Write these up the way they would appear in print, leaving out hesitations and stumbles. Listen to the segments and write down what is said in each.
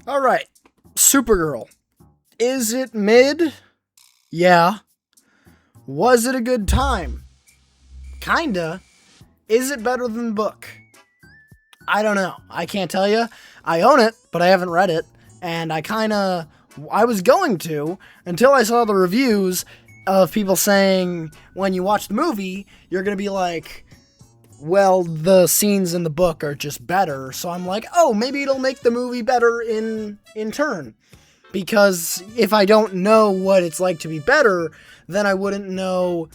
Alright, Supergirl. Is it mid? Yeah. Was it a good time? Kinda. Is it better than the book? I don't know. I can't tell you. I own it, but I haven't read it. And I was going to until I saw the reviews of people saying when you watch the movie, you're going to be like, well, the scenes in the book are just better. So I'm like, oh, maybe it'll make the movie better in turn. Because if I don't know what it's like to be better, then I wouldn't know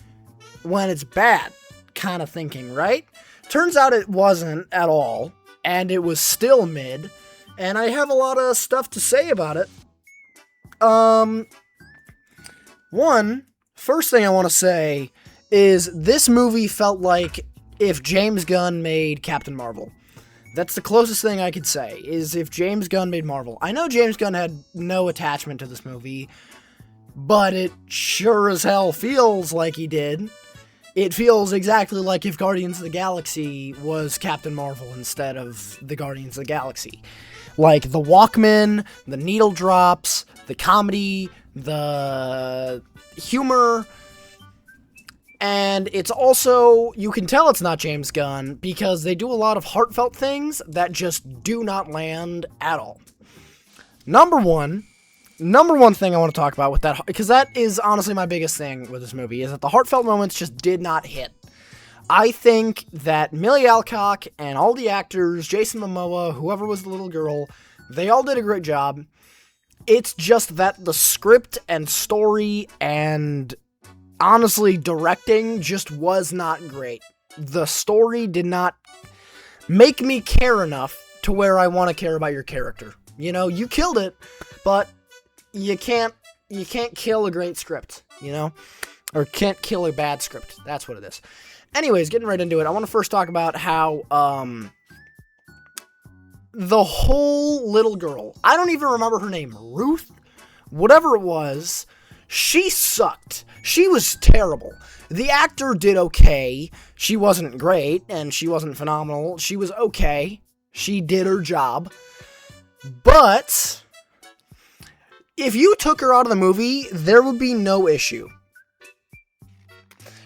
when it's bad, kind of thinking, right? Turns out it wasn't at all, and it was still mid, and I have a lot of stuff to say about it. First thing I want to say is this movie felt like if James Gunn made Captain Marvel. That's the closest thing I could say, is if James Gunn made Marvel. I know James Gunn had no attachment to this movie, but it sure as hell feels like he did. It feels exactly like if Guardians of the Galaxy was Captain Marvel instead of the Guardians of the Galaxy. Like, the Walkman, the needle drops, the comedy, the humor. And it's also, you can tell it's not James Gunn because they do a lot of heartfelt things that just do not land at all. Number one thing I want to talk about with that, because that is honestly my biggest thing with this movie, is that the heartfelt moments just did not hit. I think that Millie Alcock and all the actors, Jason Momoa, whoever was the little girl, they all did a great job. It's just that the script and story and honestly directing just was not great. The story did not make me care enough to where I want to care about your character. You know, you killed it, but you can't kill a great script, you know? Or can't kill a bad script. That's what it is. Anyways, getting right into it, I want to first talk about how, the whole little girl, I don't even remember her name, Ruth? Whatever it was, she sucked. She was terrible. The actor did okay. She wasn't great, and she wasn't phenomenal. She was okay. She did her job. But if you took her out of the movie, there would be no issue.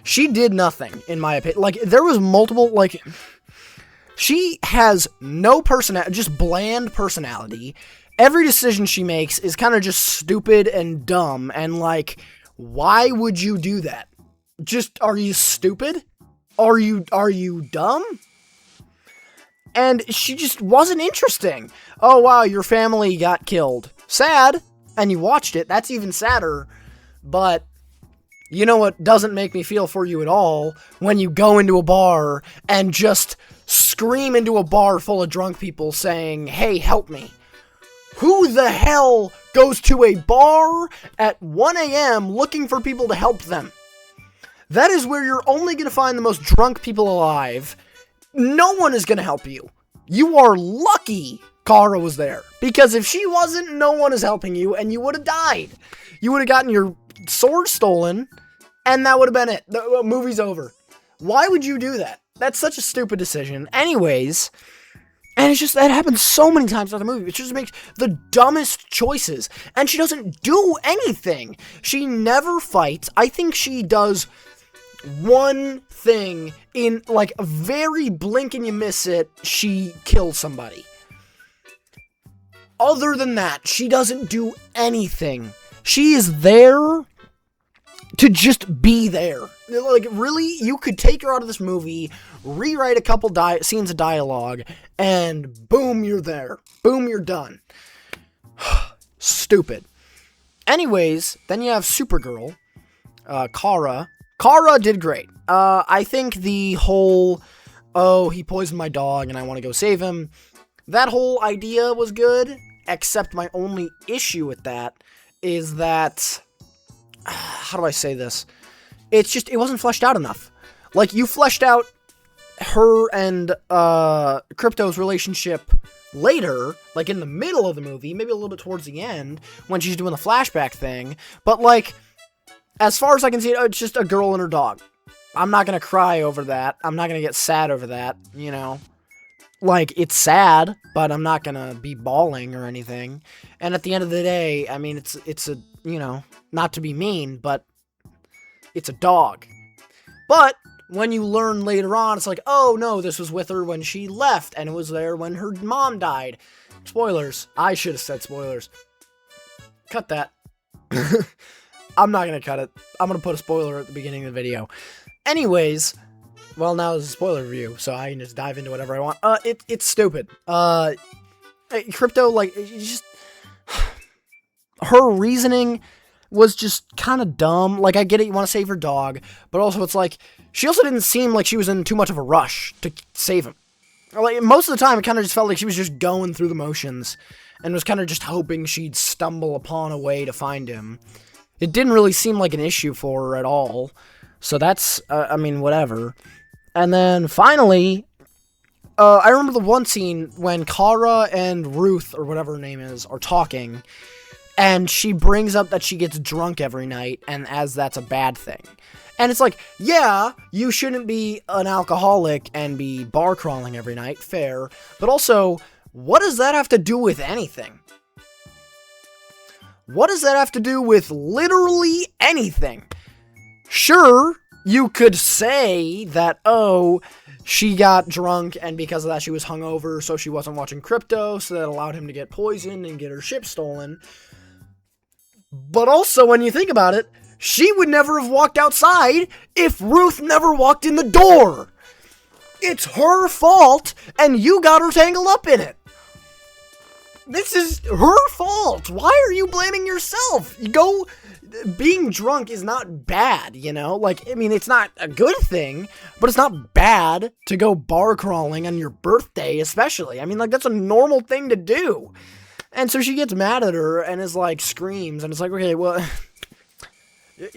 She did nothing, in my opinion. Like, there was multiple, like, she has no personality, just bland personality. Every decision she makes is kind of just stupid and dumb, and, like, why would you do that? Just, are you stupid? Are you dumb? And she just wasn't interesting. Oh, wow, your family got killed. Sad. And you watched it. That's even sadder. But you know what doesn't make me feel for you at all? When you go into a bar and just scream into a bar full of drunk people saying, hey, help me. Who the hell goes to a bar at 1 a.m. looking for people to help them? That is where you're only going to find the most drunk people alive. No one is going to help you. You are lucky Kara was there. Because if she wasn't, no one is helping you, and you would have died. You would have gotten your sword stolen, and that would have been it. The movie's over. Why would you do that? That's such a stupid decision. Anyways, and it's just, that happens so many times throughout the movie. It just makes the dumbest choices. And she doesn't do anything. She never fights. I think she does one thing in, like, a very blink and you miss it, she kills somebody. Other than that, she doesn't do anything. She is there to just be there. Like, really, you could take her out of this movie, rewrite a couple scenes of dialogue, and boom, you're there. Boom, you're done. Stupid. Anyways, then you have Supergirl, Kara. Kara did great. I think the whole, oh, he poisoned my dog and I want to go save him, that whole idea was good, except my only issue with that is that, how do I say this? It's just, it wasn't fleshed out enough. Like, you fleshed out her and Crypto's relationship later, like in the middle of the movie, maybe a little bit towards the end, when she's doing the flashback thing, but, like, as far as I can see, it's just a girl and her dog. I'm not gonna cry over that. I'm not gonna get sad over that, you know. Like, it's sad, but I'm not gonna be bawling or anything. And at the end of the day, I mean, it's a, you know, not to be mean, but it's a dog. But when you learn later on, it's like, oh no, this was with her when she left, and it was there when her mom died. Spoilers. I should have said spoilers. Cut that. I'm not gonna cut it. I'm gonna put a spoiler at the beginning of the video. Anyways, well, now it's a spoiler review, so I can just dive into whatever I want. It's stupid. Crypto, like, just her reasoning was just kind of dumb. Like, I get it, you want to save her dog, but also it's like, she also didn't seem like she was in too much of a rush to save him. Like, most of the time, it kind of just felt like she was just going through the motions, and was kind of just hoping she'd stumble upon a way to find him. It didn't really seem like an issue for her at all, so that's, I mean, whatever. And then, finally, I remember the one scene when Kara and Ruth, or whatever her name is, are talking, and she brings up that she gets drunk every night, and as that's a bad thing. And it's like, yeah, you shouldn't be an alcoholic and be bar crawling every night, fair, but also, what does that have to do with anything? What does that have to do with literally anything? Sure, you could say that, oh, she got drunk, and because of that she was hungover, so she wasn't watching crypto, so that allowed him to get poisoned and get her ship stolen. But also, when you think about it, she would never have walked outside if Ruth never walked in the door. It's her fault, and you got her tangled up in it. This is her fault. Why are you blaming yourself? Being drunk is not bad, you know? Like, I mean, it's not a good thing, but it's not bad to go bar crawling on your birthday, especially. I mean, like, that's a normal thing to do. And so she gets mad at her and is like, screams, and it's like, okay, well,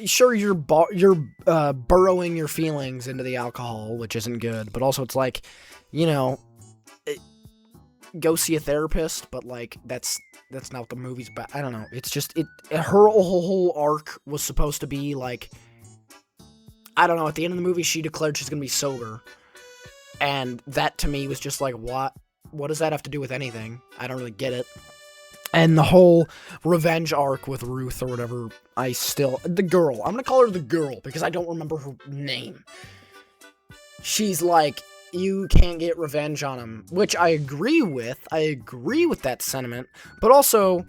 sure, you're burrowing your feelings into the alcohol, which isn't good, but also it's like, you know, go see a therapist, but like, that's not what the movie's about. I don't know. It's just, her whole arc was supposed to be like, I don't know, at the end of the movie, she declared she's gonna be sober. And that to me was just like, what does that have to do with anything? I don't really get it. And the whole revenge arc with Ruth or whatever, the girl. I'm gonna call her the girl because I don't remember her name. She's like, you can't get revenge on him, which I agree with. I agree with that sentiment, but also,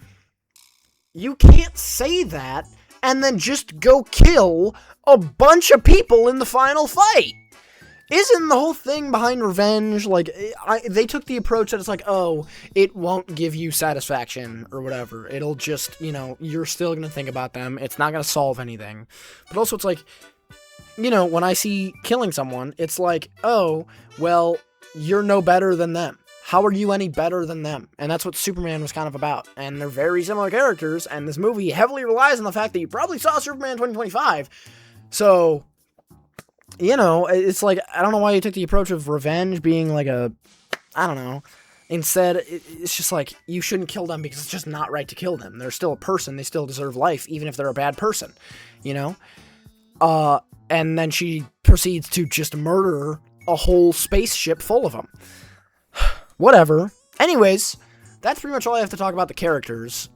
you can't say that and then just go kill a bunch of people in the final fight. Isn't the whole thing behind revenge, like, they took the approach that it's like, oh, it won't give you satisfaction, or whatever. It'll just, you know, you're still gonna think about them. It's not gonna solve anything. But also, it's like, you know, when I see killing someone, it's like, oh, well, you're no better than them. How are you any better than them? And that's what Superman was kind of about. And they're very similar characters, and this movie heavily relies on the fact that you probably saw Superman 2025. So, you know, it's like, I don't know why you took the approach of revenge being like I don't know. Instead, it's just like, you shouldn't kill them because it's just not right to kill them. They're still a person. They still deserve life, even if they're a bad person, you know? And then she proceeds to just murder a whole spaceship full of them. Whatever. Anyways, that's pretty much all I have to talk about the characters,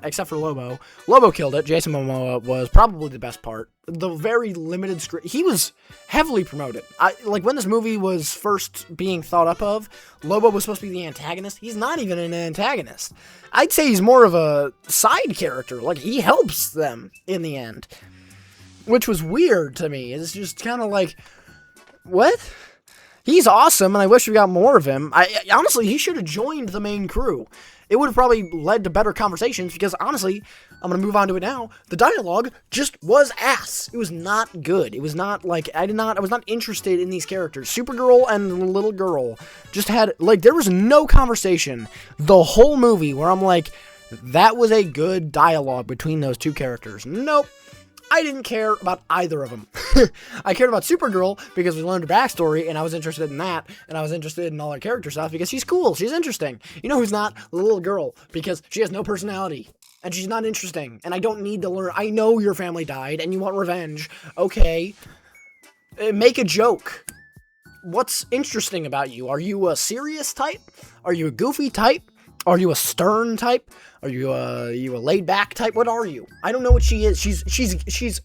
except for Lobo. Lobo killed it. Jason Momoa was probably the best part. The very limited screen. He was heavily promoted. Like, when this movie was first being thought up of, Lobo was supposed to be the antagonist. He's not even an antagonist. I'd say he's more of a side character. Like, he helps them in the end. Which was weird to me. It's just kind of like, what? He's awesome, and I wish we got more of him. Honestly, he should have joined the main crew. It would have probably led to better conversations, because honestly, I'm going to move on to it now. The dialogue just was ass. It was not good. It was not, like, I was not interested in these characters. Supergirl and the little girl just had, like, there was no conversation the whole movie where I'm like, that was a good dialogue between those two characters. Nope. I didn't care about either of them. I cared about Supergirl because we learned her backstory, and I was interested in that, and I was interested in all her character stuff because she's cool, she's interesting. You know who's not? The little girl, because she has no personality, and she's not interesting, and I don't need to learn. I know your family died, and you want revenge. Okay. Make a joke. what's interesting about you? Are you a serious type? Are you a goofy type? Are you a stern type? Are you a laid back type? What are you? I don't know what she is. She's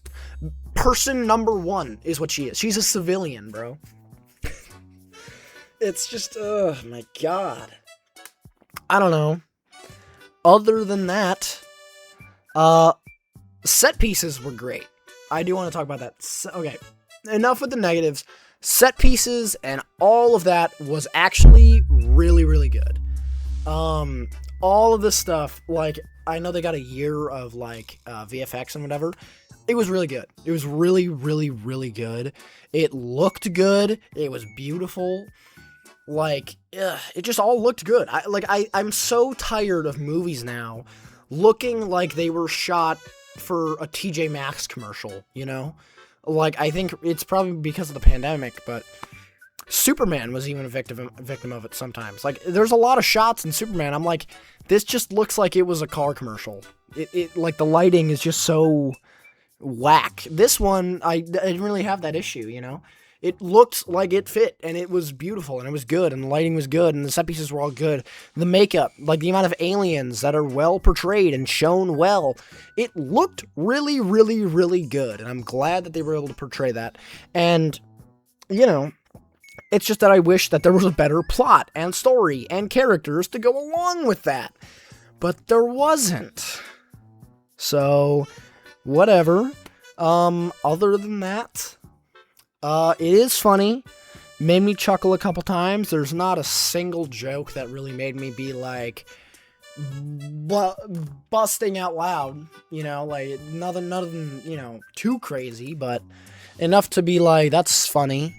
person number one is what she is. She's a civilian, bro. It's just, oh my god. I don't know. Other than that, set pieces were great. I do want to talk about that. Okay, enough with the negatives. Set pieces and all of that was actually really, really good. All of this stuff, like, I know they got a year of, like, VFX and whatever. It was really good. It was really, really, really good. It looked good. It was beautiful. Like, it just all looked good. I'm so tired of movies now looking like they were shot for a TJ Maxx commercial, you know? Like, I think it's probably because of the pandemic, but Superman was even a victim of it sometimes. Like, there's a lot of shots in Superman. I'm like, this just looks like it was a car commercial. It like, the lighting is just so whack. This one, I didn't really have that issue, you know? It looked like it fit, and it was beautiful, and it was good, and the lighting was good, and the set pieces were all good. The makeup, like the amount of aliens that are well portrayed and shown well, it looked really, really, really good, and I'm glad that they were able to portray that. And, you know, it's just that I wish that there was a better plot and story and characters to go along with that. But there wasn't. So, whatever. Other than that, it is funny. Made me chuckle a couple times. There's not a single joke that really made me be like busting out loud. You know, like nothing, you know, too crazy, but enough to be like, that's funny.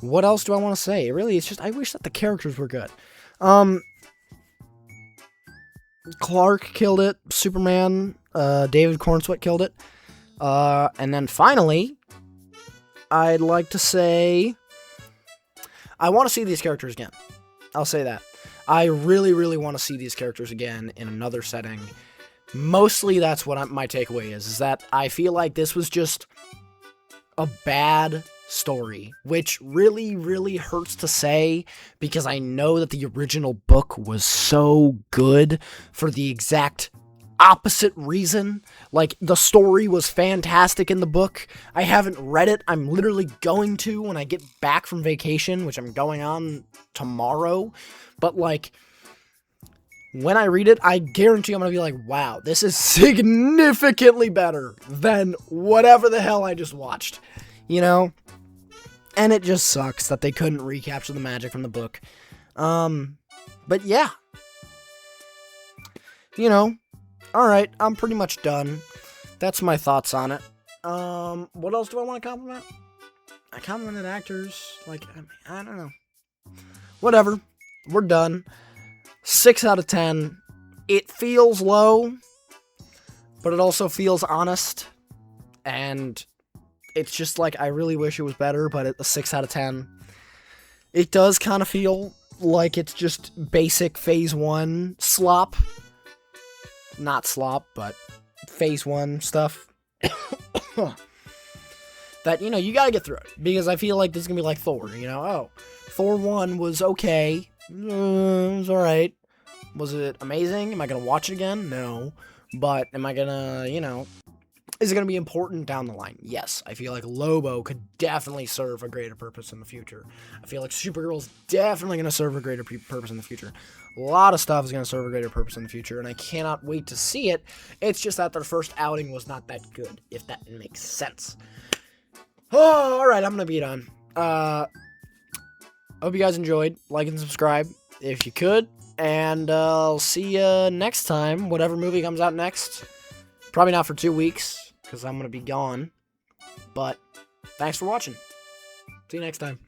What else do I want to say? Really, it's just, I wish that the characters were good. Clark killed it. Superman, David Cornsweet killed it. And then finally, I'd like to say, I want to see these characters again. I'll say that. I really, really want to see these characters again in another setting. Mostly that's what my takeaway is that I feel like this was just a bad story, which really, really hurts to say because I know that the original book was so good for the exact opposite reason. Like, the story was fantastic in the book. I haven't read it. I'm literally going to when I get back from vacation, which I'm going on tomorrow. But, like, when I read it, I guarantee I'm going to be like, wow, this is significantly better than whatever the hell I just watched, you know? And it just sucks that they couldn't recapture the magic from the book. But yeah. You know, alright, I'm pretty much done. That's my thoughts on it. What else do I want to compliment? I complimented actors, like, I don't know. Whatever. We're done. 6 out of 10. It feels low, but it also feels honest. And it's just like, I really wish it was better, but at a 6 out of 10. It does kind of feel like it's just basic Phase 1 slop. Not slop, but Phase 1 stuff. That, you know, you gotta get through it. Because I feel like this is gonna be like Thor, you know? Oh, Thor 1 was okay. It was alright. Was it amazing? Am I gonna watch it again? No. But am I gonna, you know, is it gonna be important down the line? Yes. I feel like Lobo could definitely serve a greater purpose in the future. I feel like Supergirl's definitely gonna serve a greater purpose in the future. A lot of stuff is gonna serve a greater purpose in the future, and I cannot wait to see it. It's just that their first outing was not that good, if that makes sense. Oh, alright, I'm gonna be done. Hope you guys enjoyed. Like and subscribe if you could. And I'll see you next time, whatever movie comes out next. Probably not for 2 weeks, because I'm going to be gone. But thanks for watching. See you next time.